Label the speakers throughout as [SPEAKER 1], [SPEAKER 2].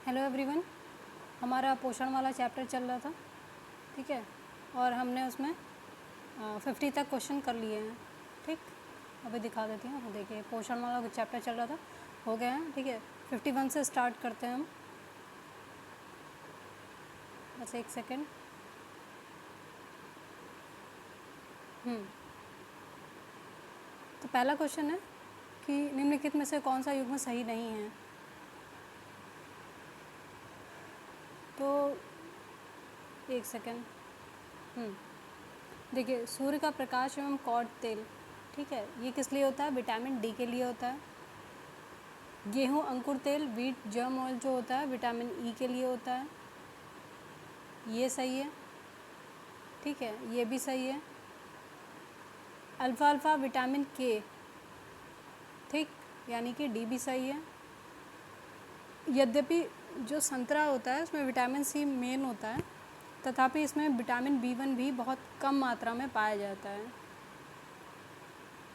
[SPEAKER 1] Hello everyone, हमारा पोषण वाला चैप्टर चल रहा था, ठीक है। और हमने उसमें 50 तक क्वेश्चन कर लिए हैं, ठीक। अभी दिखा देती हूँ, देखिए पोषण वाला चैप्टर चल रहा था, हो गया है, ठीक है। 51 से स्टार्ट करते हैं हम, बस एक सेकेंड। तो पहला क्वेश्चन है कि निम्नलिखित में से कौन सा युग्म सही नहीं है। तो एक सेकेंड। देखिए, सूर्य का प्रकाश एवं कॉड तेल, ठीक है, ये किस लिए होता है? विटामिन डी के लिए होता है। गेहूं अंकुर तेल, व्हीट जर्म ऑयल जो होता है, विटामिन ई के लिए होता है। ये सही है, ठीक है, ये भी सही है। अल्फ़ा अल्फ़ा विटामिन के, ठीक, यानी कि डी भी सही है। यद्यपि जो संतरा होता है उसमें विटामिन सी मेन होता है, तथापि इसमें विटामिन B1 भी बहुत कम मात्रा में पाया जाता है,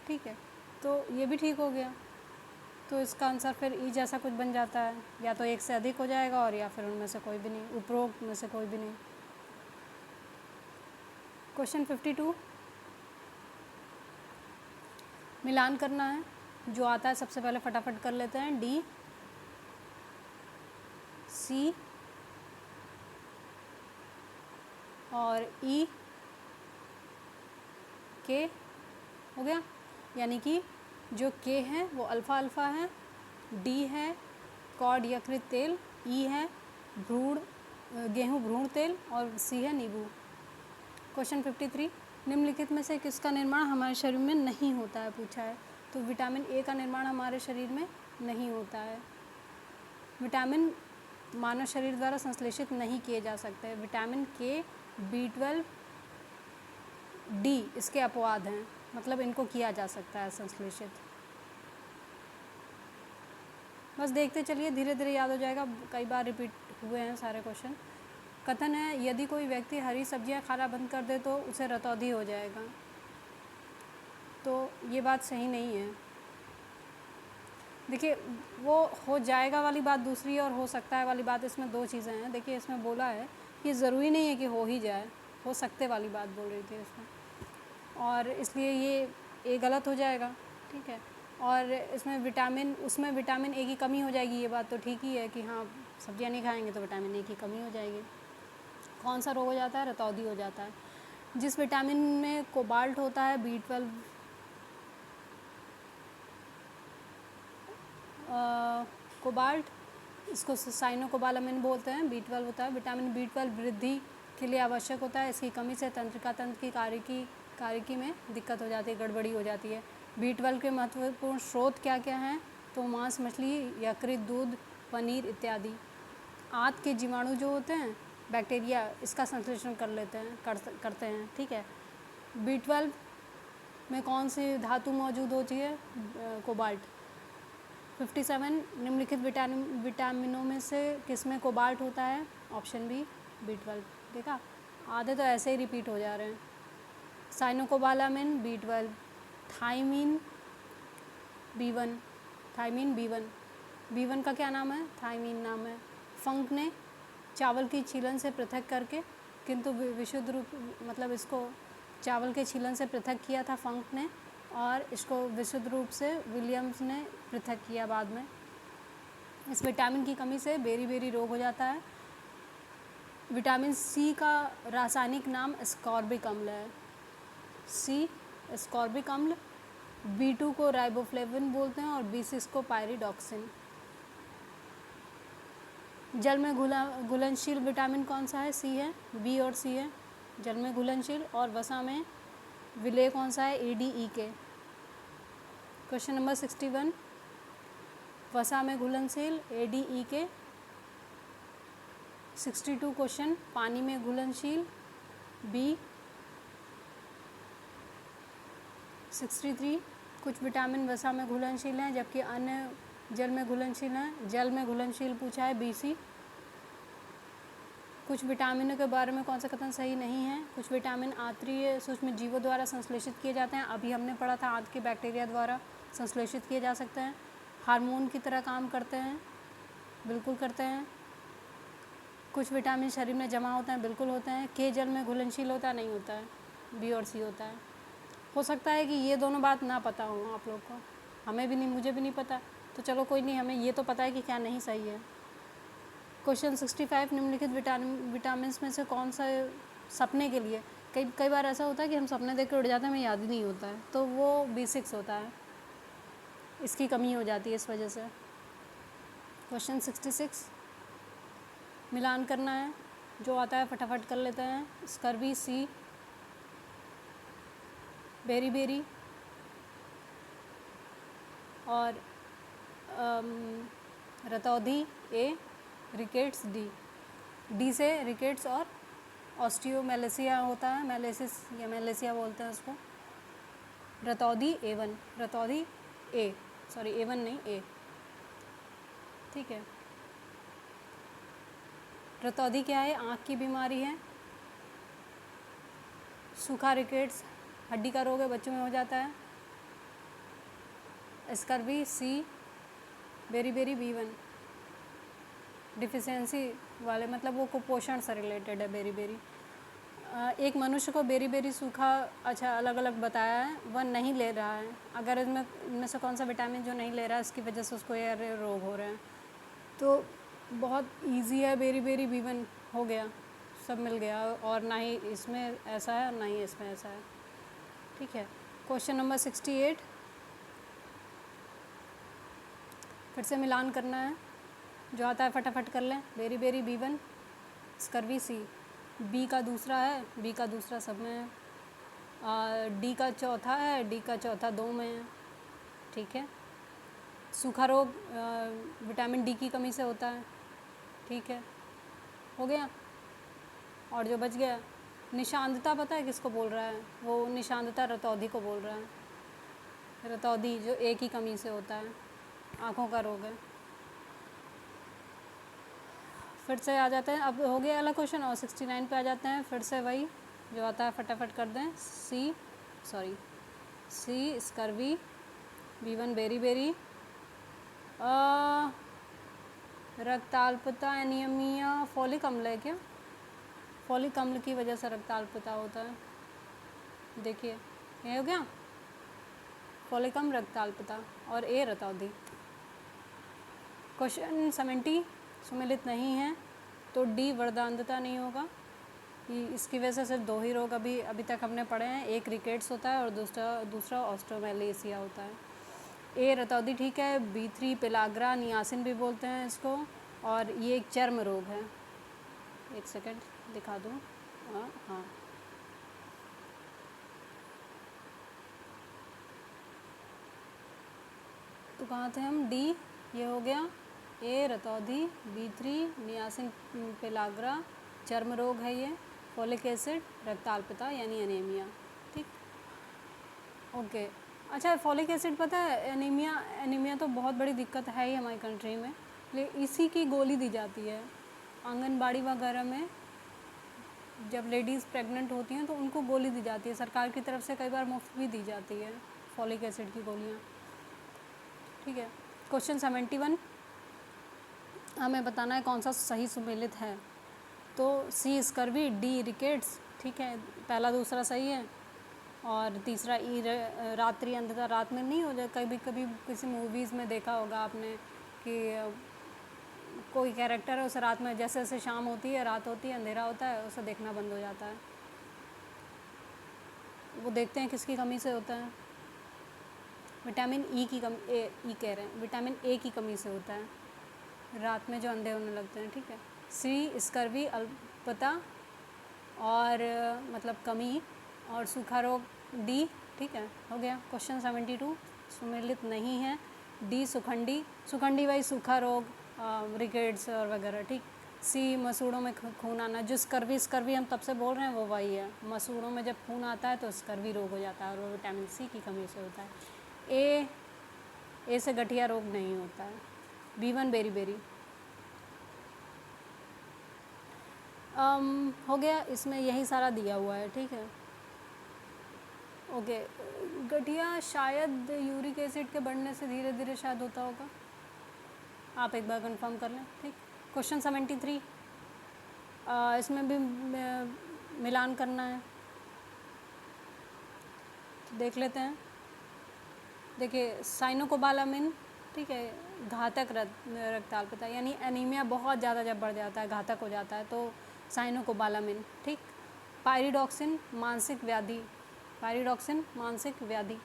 [SPEAKER 1] ठीक है। तो ये भी ठीक हो गया। तो इसका आंसर फिर ई जैसा कुछ बन जाता है, या तो एक से अधिक हो जाएगा और या फिर उनमें से कोई भी नहीं, उपरोक्त में से कोई भी नहीं। क्वेश्चन 52, मिलान करना है। जो आता है सबसे पहले फटाफट कर लेते हैं। डी, सी और ई, के हो गया, यानी कि जो के है वो अल्फ़ा अल्फ़ा है, डी है कॉड यकृत तेल, ई है गेहूं भ्रूण तेल और सी है नींबू। क्वेश्चन 53, निम्नलिखित में से किसका निर्माण हमारे शरीर में नहीं होता है, पूछा है। तो विटामिन ए का निर्माण हमारे शरीर में नहीं होता है। विटामिन मानव शरीर द्वारा संश्लेषित नहीं किए जा सकते। विटामिन के, B12, डी इसके अपवाद हैं, मतलब इनको किया जा सकता है संश्लेषित। बस देखते चलिए, धीरे धीरे याद हो जाएगा, कई बार रिपीट हुए हैं सारे क्वेश्चन। कथन है, यदि कोई व्यक्ति हरी सब्जियां खाना बंद कर दे तो उसे रतौंधी हो जाएगा। तो ये बात सही नहीं है। देखिए, वो हो जाएगा वाली बात दूसरी और हो सकता है वाली बात, इसमें दो चीज़ें हैं। देखिए, इसमें बोला है कि ज़रूरी नहीं है कि हो ही जाए, हो सकते वाली बात बोल रही थी इसमें, और इसलिए ये गलत हो जाएगा, ठीक है। और इसमें उसमें विटामिन ए की कमी हो जाएगी, ये बात तो ठीक ही है कि हाँ, सब्जियां नहीं खाएंगे तो विटामिन ए की कमी हो जाएगी। कौन सा रोग हो जाता है? रतौंधी हो जाता है। जिस विटामिन में कोबाल्ट होता है, B12, कोबाल्ट, इसको साइनोकोबालामिन बोलते हैं, B12 होता है। विटामिन B12 वृद्धि के लिए आवश्यक होता है। इसकी कमी से तंत्रिका तंत्र की कार्यकी में दिक्कत हो जाती है, गड़बड़ी हो जाती है। B12 के महत्वपूर्ण स्रोत क्या क्या हैं? तो मांस, मछली, यकृत, दूध, पनीर इत्यादि। आंत के जीवाणु जो होते हैं, बैक्टीरिया, इसका संश्लेषण करते हैं, ठीक है। B12 में कौन सी धातु मौजूद होती है? कोबाल्ट। 57, निम्नलिखित विटामिनों में से किसमें कोबाल्ट होता है? Option B, B12। देखा, आधे तो ऐसे ही रिपीट हो जा रहे हैं। Cyanocobalamin, B12, thiamine, B1, thiamine B1, B1 का क्या नाम है? थाइमीन नाम है। फंक ने चावल की छीलन से पृथक करके, किंतु विशुद्ध रूप, मतलब इसको चावल के छीलन से पृथक किया था फंक ने, और इसको विशुद्ध रूप से विलियम्स ने पृथक किया बाद में। इस विटामिन की कमी से बेरी रोग हो जाता है। विटामिन सी का रासायनिक नाम एस्कॉर्बिक अम्ल है। सी, एस्कॉर्बिक अम्ल। B2 को राइबोफ्लेविन बोलते हैं और B6 को पायरिडॉक्सिन। जल में घुलनशील विटामिन कौन सा है? सी है, बी और सी है, जल में घुलनशील। और वसा में विलेय कौन सा है? ADE। क्वेश्चन नंबर 61, वसा में घुलनशील ADE। 62 क्वेश्चन, पानी में घुलनशील B। 63, कुछ विटामिन वसा में घुलनशील हैं जबकि अन्य जल में घुलनशील हैं। जल में घुलनशील पूछा है, BC। कुछ विटामिनों के बारे में कौन सा कथन सही नहीं है? कुछ विटामिन आंतरीय सूक्ष्म जीवों द्वारा संश्लेषित किए जाते हैं, अभी हमने पढ़ा था आंत के बैक्टीरिया द्वारा संश्लेषित किए जा सकते हैं। हार्मोन की तरह काम करते हैं, बिल्कुल करते हैं। कुछ विटामिन शरीर में जमा होते हैं, बिल्कुल होते हैं। के जल में घुलनशील होता है, नहीं होता है, बी और सी होता है। हो सकता है कि ये दोनों बात ना पता हो आप लोग को, हमें भी नहीं, मुझे भी नहीं पता, तो चलो कोई नहीं, हमें ये तो पता है कि क्या नहीं सही है। क्वेश्चन 65, निम्नलिखित विटामिन में से कौन सा सपने के लिए, कई बार ऐसा होता है कि हम सपने देख के उड़ जाते हैं, हमें याद ही नहीं होता है, तो वो B6 होता है, इसकी कमी हो जाती है इस वजह से। क्वेश्चन 66, मिलान करना है, जो आता है फटाफट कर लेते हैं। स्कर्वी C, बेरी बेरी, और रतौधी A, रिकेट्स डी से रिकेट्स और ऑस्टियोमेलेसिया होता है, मेलेसिस या मेलेसिया बोलते हैं उसको। रतौधी A1, रतौधी A1 नहीं A, ठीक है। रतौधी क्या है, आँख की बीमारी है। सूखा रिकेट्स हड्डी का रोग है, बच्चों में हो जाता है। Scurvy C, beri beri B1, deficiency वाले, मतलब वो कुपोषण से रिलेटेड है बेरी बेरी। एक मनुष्य को बेरी बेरी सूखा, अच्छा अलग अलग बताया है, वह नहीं ले रहा है। अगर इनमें से कौन सा विटामिन जो नहीं ले रहा है, इसकी वजह से उसको ये रोग हो रहे हैं, तो बहुत इजी है, बेरी बेरी B1 हो गया, सब मिल गया, और ना ही इसमें ऐसा है और ना ही इसमें ऐसा है, ठीक है। क्वेश्चन नंबर 68, फिर से मिलान करना है, जो आता है फटाफट कर लें। Beri beri B1, scurvy C, B का दूसरा है, बी का दूसरा सब में है, डी का चौथा है, डी का चौथा 2 में है, ठीक है। सूखा रोग विटामिन डी की कमी से होता है, ठीक है, हो गया। और जो बच गया, निशांतता पता है किसको बोल रहा है, वो निशांतता रतौधी को बोल रहा है। रतौधी जो ए की कमी से होता है, आँखों का रोग है। फिर से आ जाते हैं, अब हो गया अगला क्वेश्चन, और 69 पे आ जाते हैं। फिर से वही जो आता है फटाफट कर दें। C scurvy, B1 beriberi, रक्ताल्पता एनीमिया, फॉलिक अम्ल है क्या, फॉलिक अम्ल की वजह से रक्ताल्पता होता है, देखिए ये हो गया, फॉलिक अम्ल रक्ताल्पता, और ए रतौधी। क्वेश्चन 70, सुमेलित नहीं है, तो डी वर्दांतता नहीं होगा, इसकी वजह से सिर्फ 2 ही रोग अभी तक हमने पढ़े हैं, एक रिकेट्स होता है और दूसरा ऑस्ट्रोमेलेसिया होता है। ए रतौधी ठीक है, B3 पेलाग्रा नियासिन भी बोलते हैं इसको, और ये एक चर्म रोग है। एक सेकंड दिखा दूँ, हाँ तो कहाँ थे हम, डी ये हो गया, ए रतौधी, B3 नियासिन पेलाग्रा, चर्म रोग है ये, फॉलिक एसिड रक्ताल्पता यानी एनीमिया, ठीक, ओके। अच्छा फॉलिक एसिड पता है, एनीमिया तो बहुत बड़ी दिक्कत है ही हमारी कंट्री में, लेकिन इसी की गोली दी जाती है आंगनबाड़ी वगैरह में, जब लेडीज़ प्रेग्नेंट होती हैं तो उनको गोली दी जाती है, सरकार की तरफ से कई बार मुफ्त भी दी जाती है फॉलिक एसिड की गोलियाँ, ठीक है। क्वेश्चन 71, हमें बताना है कौन सा सही सुमेलित है, तो सी स्कर्वी, डी रिकेट्स, ठीक है, पहला दूसरा सही है, और तीसरा ई रात्रि अंधता, रात में नहीं हो जाए, कभी कभी किसी मूवीज़ में देखा होगा आपने कि कोई कैरेक्टर है, उसे रात में जैसे जैसे शाम होती है, रात होती है, अंधेरा होता है, उसे देखना बंद हो जाता है, वो देखते हैं किसकी कमी से होता है, विटामिन ई की कमी, ई कह रहे हैं, विटामिन ए की कमी से होता है, रात में जो अंधे होने लगते हैं, ठीक है। सी स्कर्वी अल्पता और मतलब कमी, और सूखा रोग डी, ठीक है, हो गया। क्वेश्चन 72, सुमेलित नहीं है, डी सुखंडी वही सूखा रोग, रिकेट्स और वगैरह, ठीक। सी मसूड़ों में खून आना, जो स्कर्वी हम तब से बोल रहे हैं वो वही है, मसूड़ों में जब खून आता है तो स्कर्वी रोग हो जाता है और वो विटामिन सी की कमी से होता है। ए से गठिया रोग नहीं होता है। B1 बेरी बेरी, हो गया, इसमें यही सारा दिया हुआ है, ठीक है, ओके। गठिया शायद यूरिक एसिड के बढ़ने से धीरे धीरे शायद होता होगा, आप एक बार कंफर्म कर लें, ठीक। क्वेश्चन 73, इसमें भी मिलान करना है, तो देख लेते हैं। देखिए साइनोकोबालामिन, ठीक है, घातक रक्ताल्पता यानी एनीमिया बहुत ज़्यादा जब बढ़ जाता है, घातक हो जाता है, तो साइनोकोबालामिन, ठीक। पायरिडॉक्सिन मानसिक व्याधि, पायरिडॉक्सिन मानसिक व्याधि।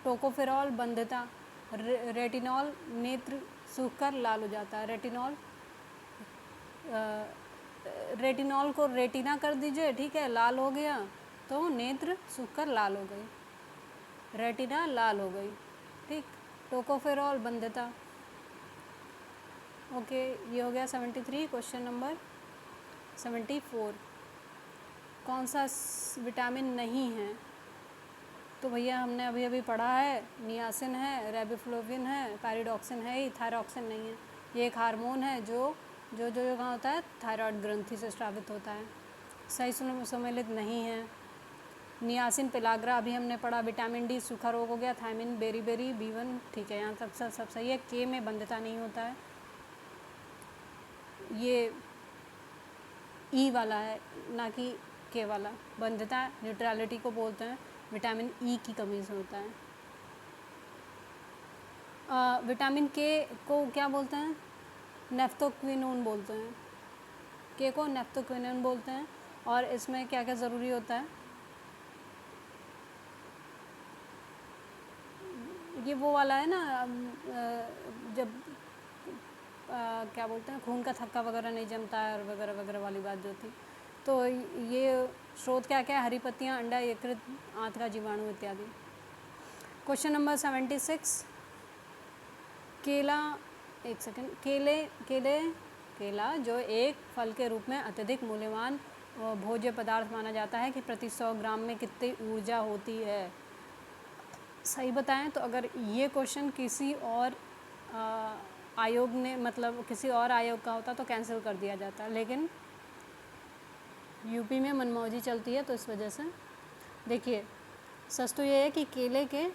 [SPEAKER 1] टोकोफेरॉल बंध्यता, रेटिनॉल नेत्र सूखकर लाल हो जाता है। रेटिनॉल को रेटिना कर दीजिए, ठीक है, लाल हो गया तो नेत्र सूखकर लाल हो गई, रेटिना लाल हो गई, ठीक। टोकोफेरॉल बंध्यता, ओके, ये हो गया 73। क्वेश्चन नंबर 74, कौन सा विटामिन नहीं है? तो भैया हमने अभी अभी पढ़ा है, नियासिन है, रेबिफ्लोविन है, पैरिडॉक्सिन है ही, थायरॉक्सिन नहीं है। ये एक हार्मोन है जो जो जो कहाँ होता है, थायराइड ग्रंथि से स्रावित होता है। सही सम्मिलित नहीं है। नियासिन पेलाग्रा अभी हमने पढ़ा। विटामिन डी सूखा रोग हो गया। थायमिन बेरीबेरी B1, ठीक है, यहाँ तक सब सही है। के में बंध्यता नहीं होता है, ये ई वाला है ना कि के वाला। बंध्यता न्यूट्रलिटी को बोलते हैं, विटामिन ई की कमी से होता है। विटामिन के को क्या बोलते हैं? नेफ्थोक्विनोन बोलते हैं। के को नेफ्थोक्विनोन बोलते हैं। और इसमें क्या क्या ज़रूरी होता है? ये वो वाला है ना, जब क्या बोलते हैं, खून का थक्का वगैरह नहीं जमता है और वगैरह वगैरह वाली बात जो थी। तो ये स्रोत क्या क्या है? हरी पत्तियाँ, अंडा, यकृत, आंत का जीवाणु इत्यादि। क्वेश्चन नंबर 76, केला, एक सेकंड, केला जो एक फल के रूप में अत्यधिक मूल्यवान भोज्य पदार्थ माना जाता है कि प्रति 100 ग्राम में कितनी ऊर्जा होती है? सही बताएं तो अगर ये क्वेश्चन किसी और आयोग ने, मतलब किसी और आयोग का होता तो कैंसिल कर दिया जाता, लेकिन यूपी में मनमौजी चलती है तो इस वजह से। देखिए सच तो ये है कि केले के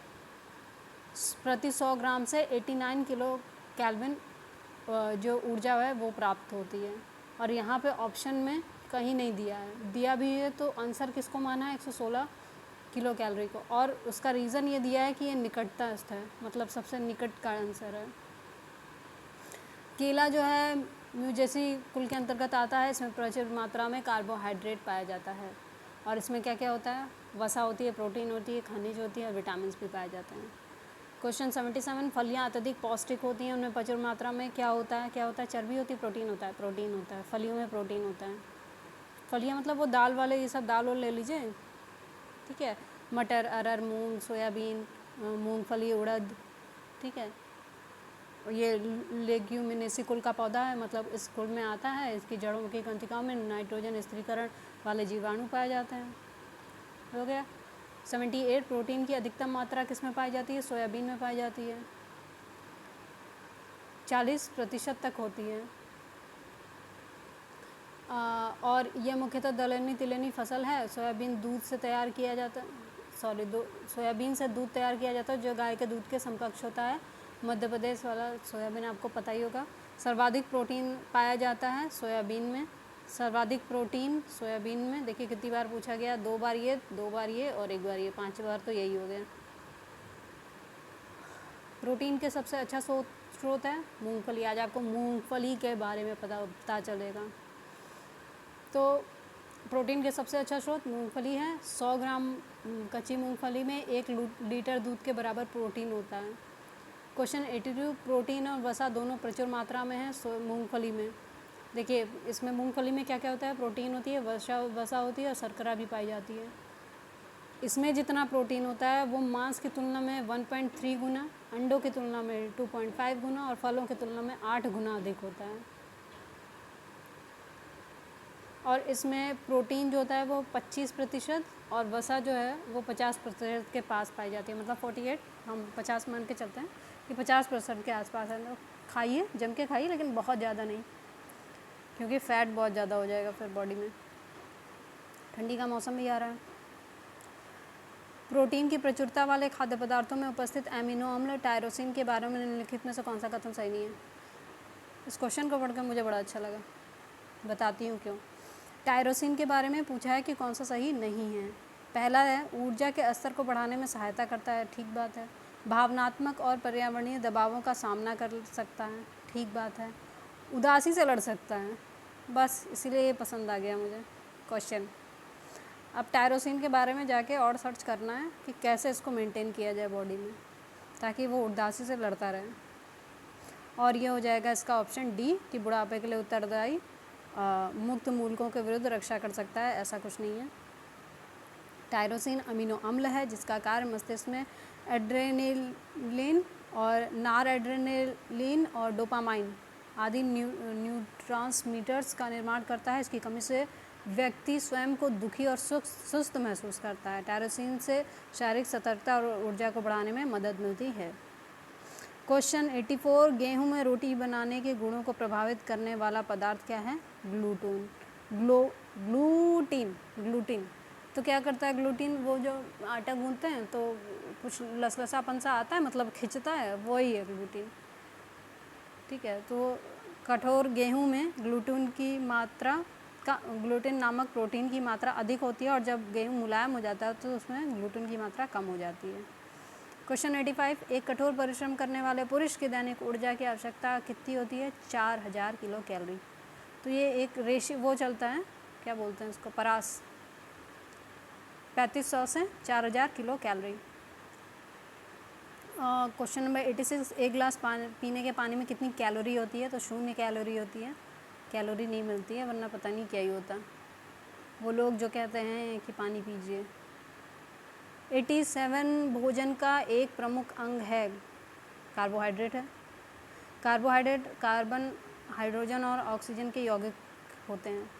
[SPEAKER 1] प्रति 100 ग्राम से 89 किलो कैल्विन जो ऊर्जा है वो प्राप्त होती है। और यहाँ पे ऑप्शन में कहीं नहीं दिया है, दिया भी है तो आंसर किसको माना है? 116 किलो कैलोरी को। और उसका रीज़न ये दिया है कि ये निकटतस्थ है, मतलब सबसे निकट का आंसर है। केला जो है म्यूजेसी कुल के अंतर्गत आता है। इसमें प्रचुर मात्रा में कार्बोहाइड्रेट पाया जाता है। और इसमें क्या क्या होता है? वसा होती है, प्रोटीन होती है, खनिज होती है और विटामिन भी पाए जाते हैं। क्वेश्चन 77, फलियाँ अत्यधिक पौष्टिक होती हैं, उनमें प्रचुर मात्रा में क्या होता है? क्या होता है? चर्बी होती है, प्रोटीन होता है? प्रोटीन होता है। फलियों में प्रोटीन होता है। फलियाँ मतलब वो दाल वाले, ये सब दाल वाल ले लीजिए, ठीक है, मटर, अरहर, मूंग, सोयाबीन, मूंगफली, उड़द, ठीक है। ये लेग्यूमिनेसी कुल का पौधा है, मतलब इस कुल में आता है। इसकी जड़ों की कंतिकाओं में नाइट्रोजन स्थिरीकरण वाले जीवाणु पाए जाते हैं। हो गया। 78, प्रोटीन की अधिकतम मात्रा किस में पाई जाती है? सोयाबीन में पाई जाती है, 40% तक होती है। और यह मुख्यतः दलहनी तिलहनी फसल है। सोयाबीन दूध से तैयार किया जाता है, सोयाबीन से दूध तैयार किया जाता है जो गाय के दूध के समकक्ष होता है। मध्य प्रदेश वाला सोयाबीन आपको पता ही होगा। सर्वाधिक प्रोटीन पाया जाता है सोयाबीन में, सर्वाधिक प्रोटीन सोयाबीन में। देखिए कितनी बार पूछा गया, 2 बार ये, 2 बार ये और 1 बार ये, 5 बार तो यही हो गया। प्रोटीन के सबसे अच्छा स्रोत है मूंगफली। आज आपको मूंगफली के बारे में पता चलेगा। तो प्रोटीन के सबसे अच्छा स्रोत मूंगफली है। 100 ग्राम कच्ची मूंगफली में 1 लीटर दूध के बराबर प्रोटीन होता है। क्वेश्चन 82, प्रोटीन और वसा दोनों प्रचुर मात्रा में है मूंगफली में। देखिए इसमें मूंगफली में क्या क्या होता है? प्रोटीन होती है, वसा होती है और शर्करा भी पाई जाती है। इसमें जितना प्रोटीन होता है वो मांस की तुलना में 1.3 गुना, अंडों की तुलना में 2.5 गुना और फलों की तुलना में 8 गुना अधिक होता है। और इसमें प्रोटीन जो होता है वो 25% और वसा जो है वो 50% के पास पाई जाती है, मतलब 48, हम 50 मान के चलते हैं कि 50% के आसपास है। तो खाइए, जम के खाइए, लेकिन बहुत ज़्यादा नहीं, क्योंकि फ़ैट बहुत ज़्यादा हो जाएगा फिर बॉडी में। ठंडी का मौसम भी आ रहा है। प्रोटीन की प्रचुरता वाले खाद्य पदार्थों में उपस्थित एमिनो अम्ल टायरोसिन के बारे में निम्नलिखित में से कौन सा कथन सही नहीं है? इस क्वेश्चन को पढ़कर मुझे बड़ा अच्छा लगा। बताती हूँ क्यों। टायरोसिन के बारे में पूछा है कि कौन सा सही नहीं है। पहला है ऊर्जा के स्तर को बढ़ाने में सहायता करता है, ठीक बात है। भावनात्मक और पर्यावरणीय दबावों का सामना कर सकता है, ठीक बात है। उदासी से लड़ सकता है, बस इसीलिए ये पसंद आ गया मुझे क्वेश्चन। अब टायरोसिन के बारे में जाके और सर्च करना है कि कैसे इसको मेंटेन किया जाए बॉडी में, ताकि वो उदासी से लड़ता रहे। और ये हो जाएगा इसका ऑप्शन डी कि बुढ़ापे के लिए उत्तरदायी, मुक्त मूलकों के विरुद्ध रक्षा कर सकता है, ऐसा कुछ नहीं है। टायरोसिन अमीनो अम्ल है जिसका कार्य मस्तिष्क में एड्रेनलिन और नार एड्रेनलिन और डोपामाइन आदि न्यूट्रांसमीटर्स का निर्माण करता है। इसकी कमी से व्यक्ति स्वयं को दुखी और सुस्त महसूस करता है। टायरोसिन से शारीरिक सतर्कता और ऊर्जा को बढ़ाने में मदद मिलती है। क्वेश्चन 84, गेहूं में रोटी बनाने के गुणों को प्रभावित करने वाला पदार्थ क्या है? ग्लूटीन। तो क्या करता है ग्लूटीन? वो जो आटा गूंथते हैं तो कुछ लसलसापन सा आता है, मतलब खिंचता है, वही है ग्लूटीन, ठीक है। तो कठोर गेहूं में ग्लूटीन नामक प्रोटीन की मात्रा अधिक होती है और जब गेहूं मुलायम हो जाता है तो उसमें ग्लूटीन की मात्रा कम हो जाती है। क्वेश्चन 85, एक कठोर परिश्रम करने वाले पुरुष की दैनिक ऊर्जा की आवश्यकता कितनी होती है? 4000 किलो कैलोरी। तो ये एक रेशियो वो चलता है, क्या बोलते हैं इसको, परास, 3500 से 4000 किलो कैलोरी। क्वेश्चन नंबर 86, एक गिलास पीने के पानी में कितनी कैलोरी होती है? तो 0 कैलोरी होती है, कैलोरी नहीं मिलती है, वरना पता नहीं क्या ही होता वो लोग जो कहते हैं कि पानी पीजिए। 87, भोजन का एक प्रमुख अंग है, कार्बोहाइड्रेट है। कार्बोहाइड्रेट कार्बन, हाइड्रोजन और ऑक्सीजन के यौगिक होते हैं।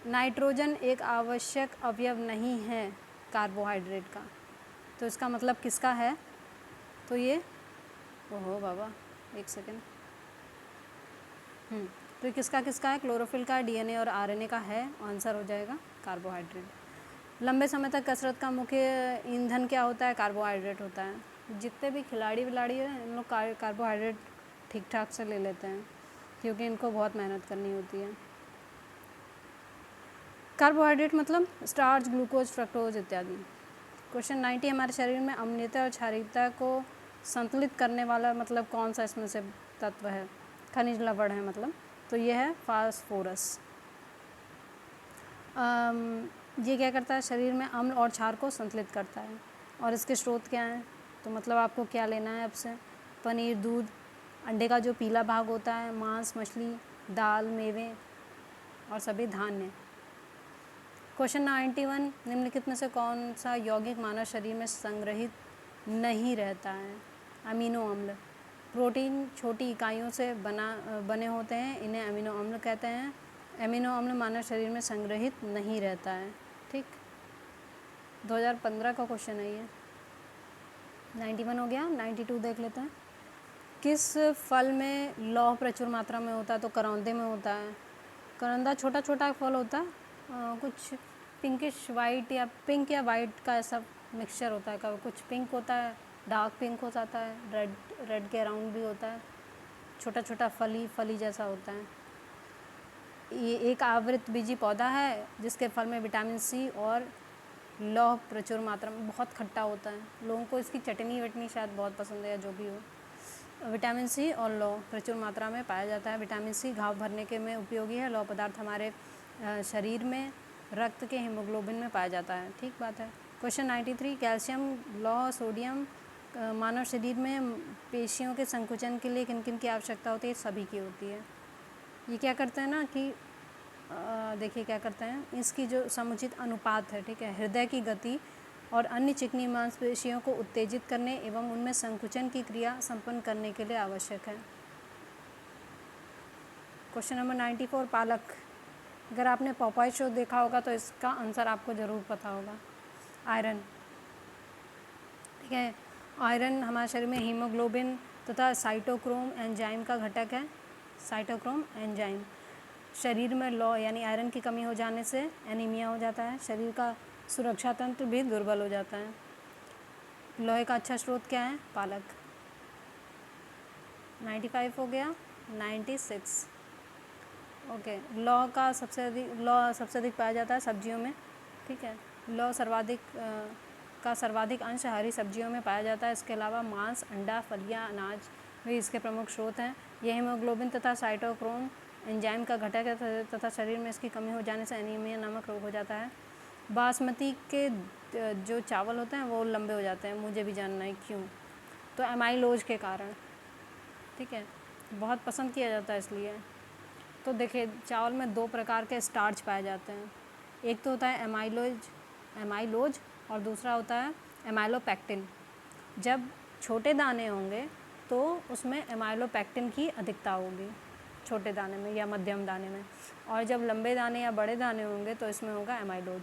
[SPEAKER 1] नाइट्रोजन एक आवश्यक अवयव नहीं है कार्बोहाइड्रेट का, तो इसका मतलब किसका है? तो ये, ओहो बाबा एक सेकेंड, तो किसका है? क्लोरोफिल का, डीएनए और आरएनए का है, आंसर हो जाएगा कार्बोहाइड्रेट। लंबे समय तक कसरत का मुख्य ईंधन क्या होता है? कार्बोहाइड्रेट होता है। जितने भी खिलाड़ी हैं इन लोग कार्बोहाइड्रेट ठीक ठाक से ले लेते हैं क्योंकि इनको बहुत मेहनत करनी होती है। कार्बोहाइड्रेट मतलब स्टार्च, ग्लूकोज, फ्रक्टोज इत्यादि। क्वेश्चन 90, हमारे शरीर में अम्लता और क्षारीयता को संतुलित करने वाला मतलब कौन सा इसमें से तत्व है? खनिज लवण है मतलब, तो ये है फास्फोरस। ये क्या करता है? शरीर में अम्ल और क्षार को संतुलित करता है। और इसके स्रोत क्या हैं? तो मतलब आपको क्या लेना है आपसे? पनीर, दूध, अंडे का जो पीला भाग होता है, मांस, मछली, दाल, मेवे और सभी धान्य। क्वेश्चन 91, निम्नलिखित में से कौन सा यौगिक मानव शरीर में संग्रहित नहीं रहता है? अमीनो अम्ल। प्रोटीन छोटी इकाइयों से बने होते हैं, इन्हें अमीनो अम्ल कहते हैं। अमीनो अम्ल मानव शरीर में संग्रहित नहीं रहता है, ठीक। 2015 का क्वेश्चन है ये। 91 हो गया, 92 देख लेते हैं। किस फल में लौह प्रचुर मात्रा में होता है? तो करौंदे में होता है। करौंदा छोटा छोटा फल होता है, कुछ पिंकिश वाइट या पिंक या वाइट का ऐसा मिक्सचर होता है, कभी कुछ पिंक होता है, डार्क पिंक हो जाता है, रेड के अराउंड भी होता है, छोटा छोटा फली जैसा होता है। ये एक आवृत बीजी पौधा है जिसके फल में विटामिन सी और लौह प्रचुर मात्रा में, बहुत खट्टा होता है, लोगों को इसकी चटनी वटनी शायद बहुत पसंद है या जो भी हो। विटामिन सी और लौह प्रचुर मात्रा में पाया जाता है। विटामिन सी घाव भरने के में उपयोगी है। लौह पदार्थ हमारे शरीर में रक्त के हीमोग्लोबिन में पाया जाता है, ठीक बात है। क्वेश्चन 93, कैल्शियम, लौह, सोडियम मानव शरीर में पेशियों के संकुचन के लिए किन किन की आवश्यकता होती है? सभी की होती है। ये क्या करते हैं ना कि देखिए क्या करते हैं, इसकी जो समुचित अनुपात है, ठीक है, हृदय की गति और अन्य चिकनी मांसपेशियों को उत्तेजित करने एवं उनमें संकुचन की क्रिया संपन्न करने के लिए आवश्यक है। क्वेश्चन नंबर 94, पालक। अगर आपने पॉपाई शो देखा होगा तो इसका आंसर आपको ज़रूर पता होगा। आयरन, ठीक है। आयरन हमारे शरीर में हीमोग्लोबिन तथा साइटोक्रोम एंजाइम का घटक है। Cytochrome enzyme. शरीर में लौह यानी आयरन की कमी हो जाने से एनीमिया हो जाता है, शरीर का सुरक्षा तंत्र भी दुर्बल हो जाता है। लोहे का अच्छा स्रोत क्या है? पालक। 95 हो गया। 96, ओके, लौ सबसे अधिक पाया जाता है सब्जियों में, ठीक है। लौ का सर्वाधिक अंश हरी सब्जियों में पाया जाता है। इसके अलावा मांस, अंडा, फलियां, अनाज भी इसके प्रमुख स्रोत हैं। यह हीमोग्लोबिन तथा साइटोक्रोम एंजाइम का घटक है तथा शरीर में इसकी कमी हो जाने से एनीमिया नामक रोग हो जाता है। बासमती के जो चावल होते हैं वो लंबे हो जाते हैं, मुझे भी जानना है क्यों। तो एमाइलोज के कारण, ठीक है, बहुत पसंद किया जाता है इसलिए। तो देखिए, चावल में 2 प्रकार के स्टार्च पाए जाते हैं। एक तो होता है एमाइलोज और दूसरा होता है एमाइलोपेक्टिन। जब छोटे दाने होंगे तो उसमें एमाइलोपेक्टिन की अधिकता होगी, छोटे दाने में या मध्यम दाने में, और जब लंबे दाने या बड़े दाने होंगे तो इसमें होगा एमाइलोज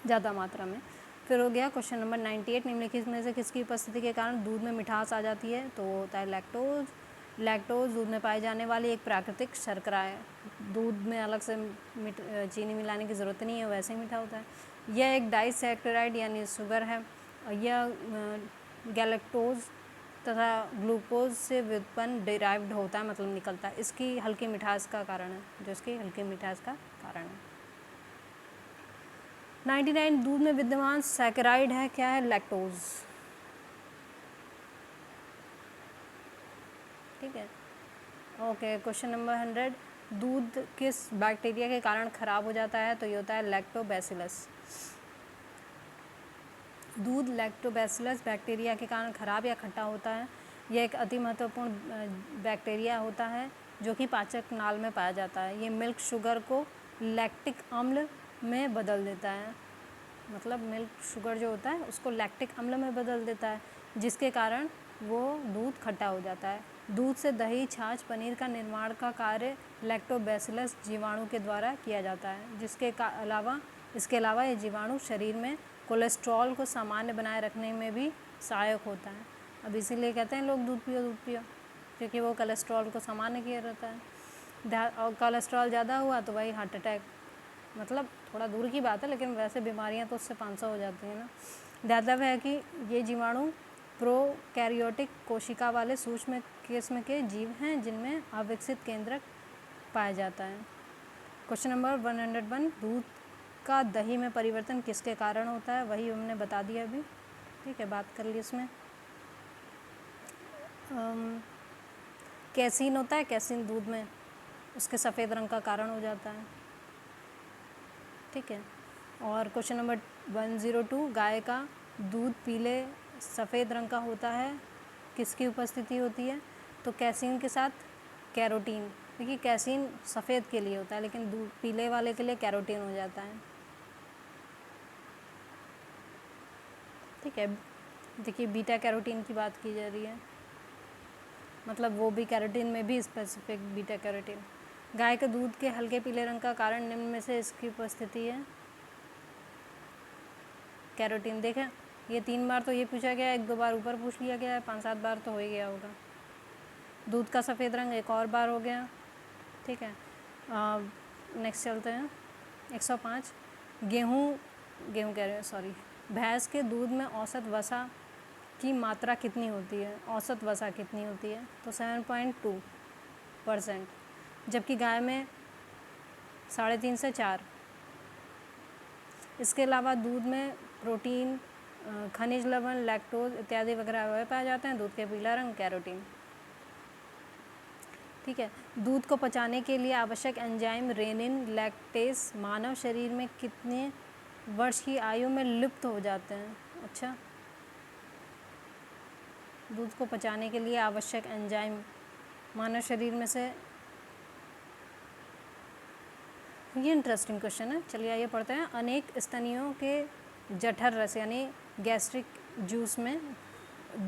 [SPEAKER 1] ज़्यादा मात्रा में। फिर हो गया क्वेश्चन नंबर 98, निम्नलिखित में से किसकी उपस्थिति के कारण दूध में मिठास आ जाती है? तो वो होता है लैक्टोज। लैक्टोज दूध में पाई जाने वाली एक प्राकृतिक शर्करा है। दूध में अलग से चीनी मिलाने की ज़रूरत नहीं है, वैसे ही मीठा होता है। यह एक डाइसैकेराइड यानी शुगर है। यह गैलेक्टोज तथा ग्लूकोज से व्युत्पन्न डिराइव्ड होता है, मतलब निकलता है। इसकी हल्की मिठास का कारण है, जो इसकी हल्की मिठास का कारण है। 99 दूध में विद्यमान सैकेराइड है, क्या है? लैक्टोज, ठीक है। ओके, क्वेश्चन नंबर 100, दूध किस बैक्टीरिया के कारण खराब हो जाता है? तो ये होता है लैक्टोबैसिलस। दूध लैक्टोबैसिलस बैक्टीरिया के कारण खराब या खट्टा होता है। यह एक अति महत्वपूर्ण बैक्टीरिया होता है जो कि पाचक नाल में पाया जाता है। ये मिल्क शुगर को लैक्टिक अम्ल में बदल देता है, मतलब मिल्क शुगर जो होता है उसको लैक्टिक अम्ल में बदल देता है, जिसके कारण वो दूध खट्टा हो जाता है। दूध से दही, छाछ, पनीर का निर्माण का कार्य लैक्टोबैसिलस जीवाणु के द्वारा किया जाता है। इसके अलावा ये जीवाणु शरीर में कोलेस्ट्रॉल को सामान्य बनाए रखने में भी सहायक होता है। अब इसीलिए कहते हैं लोग दूध पियो, क्योंकि वो कोलेस्ट्रॉल को सामान्य किया रहता है। और कोलेस्ट्रॉल ज़्यादा हुआ तो वही हार्ट अटैक, मतलब थोड़ा दूर की बात है, लेकिन वैसे बीमारियां तो उससे 500 हो जाती हैं ना। ध्यातव्य है कि ये जीवाणु प्रोकैरियोटिक कोशिका वाले सूक्ष्म किस्म के जीव हैं जिनमें अविकसित केंद्रक पाया जाता है। क्वेश्चन नंबर 101, दूध का दही में परिवर्तन किसके कारण होता है? वही हमने बता दिया अभी, ठीक है, बात कर ली इसमें। कैसीन होता है, कैसीन दूध में उसके सफ़ेद रंग का कारण हो जाता है, ठीक है। और क्वेश्चन नंबर 102, गाय का दूध पीले सफ़ेद रंग का होता है, किसकी उपस्थिति होती है? तो कैसीन के साथ कैरोटीन। देखिए, कैसीन सफ़ेद के लिए होता है, लेकिन दूध पीले वाले के लिए कैरोटीन हो जाता है, ठीक है। देखिए, बीटा कैरोटीन की बात की जा रही है, मतलब वो भी कैरोटीन में भी स्पेसिफिक बीटा कैरोटीन। गाय के दूध के हल्के पीले रंग का कारण निम्न में से इसकी उपस्थिति है, कैरोटीन। देखें, ये 3 बार तो ये पूछा गया है, 1-2 बार ऊपर पूछ लिया गया है, 5-7 बार तो हो ही गया होगा। दूध का सफ़ेद रंग एक और बार हो गया, ठीक है। नेक्स्ट चलते हैं 105, गेहूँ कह रहे हैं, सॉरी, भैंस के दूध में औसत वसा की मात्रा कितनी होती है? औसत वसा कितनी होती है? तो 7.2%, जबकि गाय में 3.5 से 4। इसके अलावा दूध में प्रोटीन, खनिज लवण, लैक्टोज इत्यादि वगैरह वह पाए जाते हैं। दूध के पीला रंग कैरोटीन, ठीक है। दूध को पचाने के लिए आवश्यक एंजाइम रेनिन लैक्टेस मानव शरीर में कितने वर्ष की आयु में लुप्त हो जाते हैं? अच्छा, दूध को पचाने के लिए आवश्यक एंजाइम मानव शरीर में से, ये इंटरेस्टिंग क्वेश्चन है। चलिए आइए पढ़ते हैं। अनेक स्तनियों के जठर रस यानी गैस्ट्रिक जूस में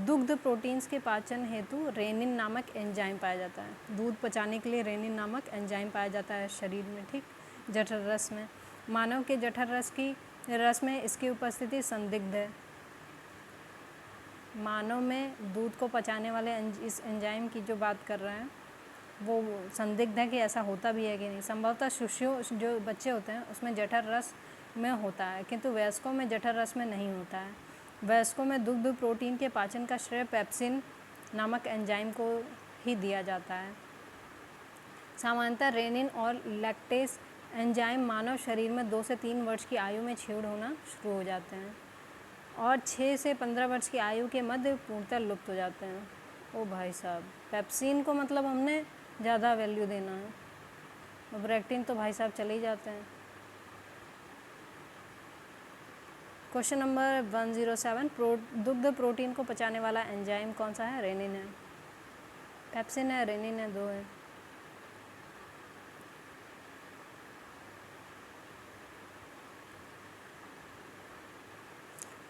[SPEAKER 1] दुग्ध प्रोटीन्स के पाचन हेतु रेनिन नामक एंजाइम पाया जाता है। दूध पचाने के लिए रेनिन नामक एंजाइम पाया जाता है शरीर में, ठीक, जठर रस में। मानव के जठर रस में इसकी उपस्थिति संदिग्ध है। मानव में दूध को पचाने वाले इस एंजाइम की जो बात कर रहे हैं वो संदिग्ध है कि ऐसा होता भी है कि नहीं। संभवतः शिशुओं, जो बच्चे होते हैं, उसमें जठर रस में होता है, किंतु वयस्कों में जठर रस में नहीं होता है। वयस्कों में दुग्ध प्रोटीन के पाचन का श्रेय पेप्सिन नामक एंजाइम को ही दिया जाता है। सामान्यतः रेनिन और लैक्टेस एंजाइम मानव शरीर में 2 से 3 वर्ष की आयु में क्षीण होना शुरू हो जाते हैं और 6 से 15 वर्ष की आयु के मध्य पूर्णतः लुप्त हो जाते हैं। ओ भाई साहब, पेप्सिन को मतलब हमने ज़्यादा वैल्यू देना है, अब रेक्टिन तो भाई साहब चले ही जाते हैं। क्वेश्चन नंबर 107, दुग्ध प्रोटीन को पचाने वाला एंजाइम कौन सा है? रेनिन है। पेप्सिन है, रेनिन है, दो है।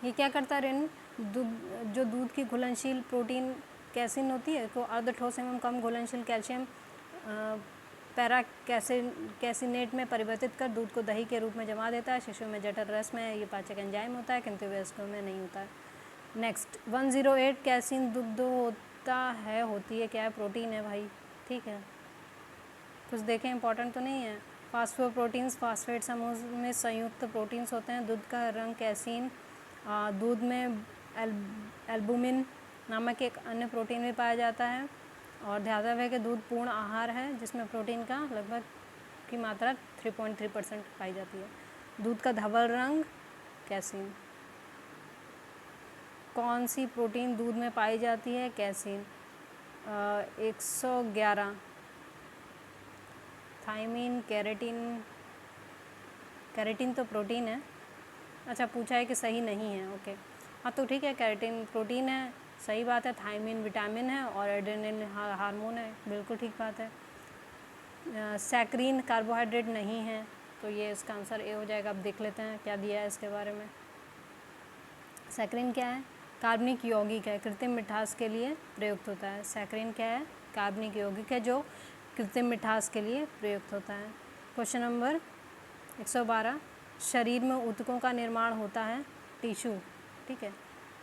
[SPEAKER 1] ये क्या करता है रेनिन? जो दूध की घुलनशील प्रोटीन कैसिन होती है को अर्ध ठोस एवं कम घुलनशील कैल्शियम पैरा कैसिनेट में परिवर्तित कर दूध को दही के रूप में जमा देता है। शिशु में जठर रस में ये पाचक एंजाइम होता है, किंतु वयस्कों में नहीं होता है। नेक्स्ट 108, कैसिन दुग्ध होता है, होती है क्या है? प्रोटीन है भाई, ठीक है। कुछ देखें, इंपॉर्टेंट तो नहीं है। फास्फोप्रोटीन्स फास्फेट समूह में संयुक्त प्रोटीन्स होते हैं। दूध का रंग कैसीन। दूध में एल्बुमिन नामक एक अन्य प्रोटीन भी पाया जाता है। और ध्यान रहे कि दूध पूर्ण आहार है जिसमें प्रोटीन का लगभग की मात्रा 3.3% पाई जाती है। दूध का धवल रंग कैसीन। कौन सी प्रोटीन दूध में पाई जाती है? कैसीन। 111 थायमिन, कैरेटिन तो प्रोटीन है। अच्छा, पूछा है कि सही नहीं है, ओके। हाँ तो ठीक है, कैरेटिन प्रोटीन है, सही बात है। थायमिन विटामिन है और एड्रेनलिन हार्मोन है, बिल्कुल ठीक बात है। सैक्रीन कार्बोहाइड्रेट नहीं है, तो ये इसका आंसर ए हो जाएगा। अब देख लेते हैं क्या दिया है इसके बारे में। सैक्रीन क्या है? कार्बनिक यौगिक है, कृत्रिम मिठास के लिए प्रयुक्त होता है। सैक्रीन क्या है? कार्बनिक यौगिक है जो कृत्रिम मिठास के लिए प्रयुक्त होता है। क्वेश्चन नंबर 112, शरीर में ऊतकों का निर्माण होता है। टिश्यू, ठीक है।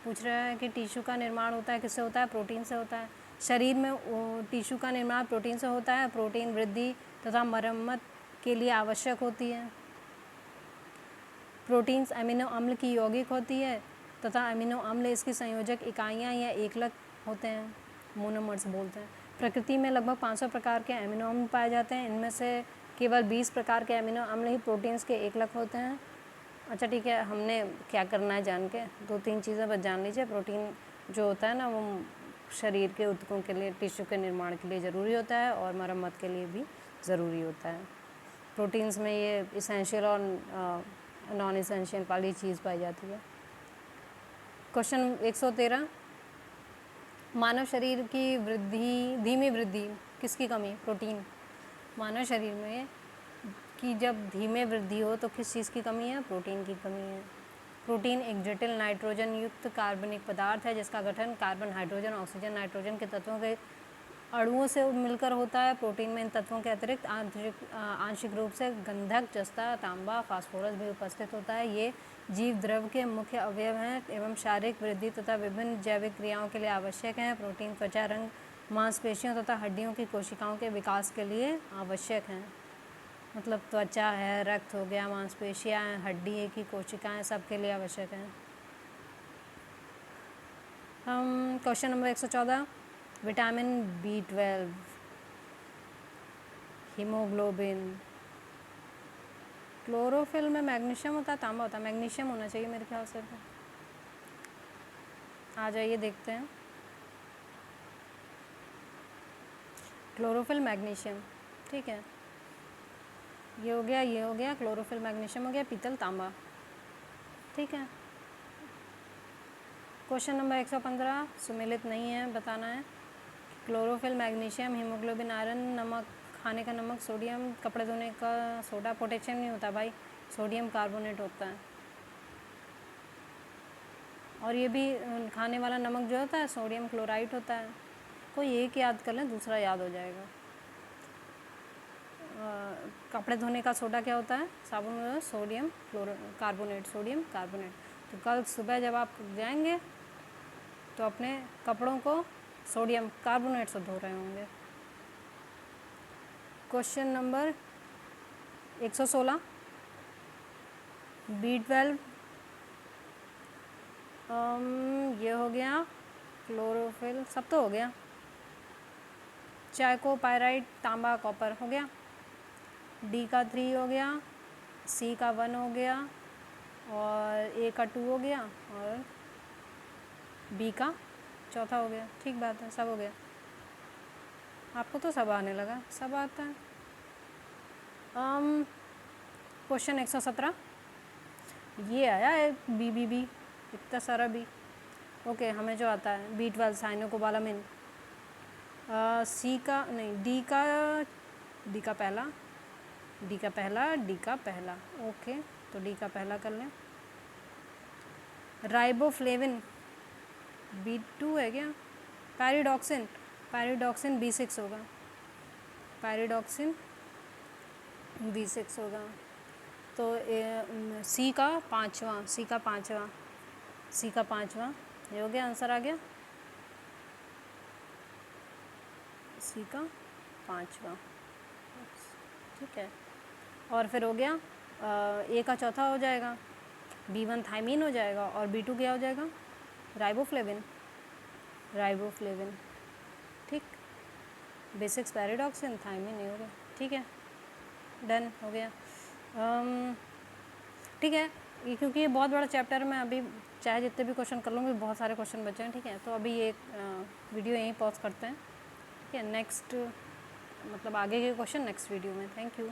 [SPEAKER 1] पूछ रहा है कि टिश्यू का निर्माण होता है, किससे होता है? प्रोटीन से होता है। शरीर में टिश्यू का निर्माण प्रोटीन से होता है। प्रोटीन वृद्धि तथा मरम्मत के लिए आवश्यक होती है। प्रोटीन्स अमीनो अम्ल की यौगिक होती है तथा अमीनो अम्ल इसकी संयोजक इकाइयाँ या एकलक होते हैं, मोनोमर्स बोलते हैं। प्रकृति में लगभग 500 प्रकार के अमीनो अम्ल पाए जाते हैं। इनमें से केवल 20 प्रकार के अमीनो अम्ल ही प्रोटीन्स के एकलक होते हैं। अच्छा ठीक है, हमने क्या करना है जान के, 2-3 चीज़ें बस जान लीजिए। प्रोटीन जो होता है ना, वो शरीर के ऊतकों के लिए, टिश्यू के निर्माण के लिए ज़रूरी होता है और मरम्मत के लिए भी ज़रूरी होता है। प्रोटीन्स में ये इसेंशियल और नॉन इसेंशियल वाली चीज़ पाई जाती है। क्वेश्चन 113, मानव शरीर की धीमी वृद्धि किसकी कमी? प्रोटीन। मानव शरीर में की जब धीमे वृद्धि हो तो किस चीज़ की कमी है? प्रोटीन की कमी है। प्रोटीन एक जटिल नाइट्रोजन युक्त कार्बनिक पदार्थ है जिसका गठन कार्बन, हाइड्रोजन, ऑक्सीजन, नाइट्रोजन के तत्वों के अणुओं से मिलकर होता है। प्रोटीन में इन तत्वों के अतिरिक्त आंशिक रूप से गंधक, जस्ता, तांबा, फास्फोरस भी उपस्थित होता है। ये जीव द्रव के मुख्य अवयव हैं एवं शारीरिक वृद्धि तथा विभिन्न जैविक क्रियाओं के लिए आवश्यक हैं। प्रोटीन त्वचा, रंग, मांसपेशियों तथा हड्डियों की कोशिकाओं के विकास के लिए आवश्यक हैं। मतलब त्वचा है, रक्त हो गया, मांसपेशियाँ हैं, हड्डी की कोशिकाएँ, सब के लिए आवश्यक हैं। हम question number 114, vitamin B12, haemoglobin, chlorophyll में मैग्नीशियम होता है, तांबा होता है? मैग्नीशियम होना चाहिए मेरे ख्याल से। आ जाइए देखते हैं। क्लोरोफिल मैग्नीशियम, ठीक है। ये हो गया, ये हो गया, क्लोरोफिल मैग्नीशियम हो गया, पीतल तांबा, ठीक है। क्वेश्चन नंबर 115, सुमेलित नहीं है, बताना है। क्लोरोफिल, मैग्नीशियम, हीमोग्लोबिन, आयरन, नमक, खाने का नमक, सोडियम, कपड़े धोने का सोडा, पोटेशियम नहीं होता भाई, सोडियम कार्बोनेट होता है। और ये भी खाने वाला नमक जो होता है सोडियम क्लोराइड होता है। कोई एक याद कर लें, दूसरा याद हो जाएगा। कपड़े धोने का सोडा क्या होता है? साबुन में सोडियम कार्बोनेट, सोडियम कार्बोनेट। तो कल सुबह जब आप जाएंगे तो अपने कपड़ों को सोडियम कार्बोनेट से धो रहे होंगे। क्वेश्चन नंबर 116, B12, ये हो गया, क्लोरोफिल सब तो हो गया। चैकोपायराइट तांबा कॉपर हो गया, डी का 3 हो गया, सी का 1 हो गया, और ए का 2 हो गया, और बी का चौथा हो गया। ठीक बात है, सब हो गया। आपको तो सब आने लगा, सब आता है। क्वेश्चन 117 ये आया है, बी इतना सारा बी। ओके, हमें जो आता है B12 साइनोकोबालामिन, सी का नहीं, डी का पहला, डी का पहला। ओके, तो डी का पहला कर लें। राइबोफ्लेविन B2 है क्या? पैरिडॉक्सिन B6 होगा, पैरिडॉक्सिन B6 होगा। तो सी का पाँचवा, ये हो गया, आंसर आ गया, सी का 5वां। ठीक है, और फिर हो गया ए का चौथा हो जाएगा, B1 थाइमीन हो जाएगा, और B2 क्या हो जाएगा? राइबोफ्लेविन। ठीक, B6 पैरिडॉक्सिन, थाइमीन नहीं हो गया। ठीक है, डन हो गया। ठीक है, ये क्योंकि ये बहुत बड़ा चैप्टर है, मैं अभी चाहे जितने भी क्वेश्चन कर लूँगी, बहुत सारे क्वेश्चन बचे हैं। ठीक है, तो अभी ये वीडियो यहीं पॉज करते हैं। ठीक है, नेक्स्ट मतलब आगे के क्वेश्चन नेक्स्ट वीडियो में। Thank you.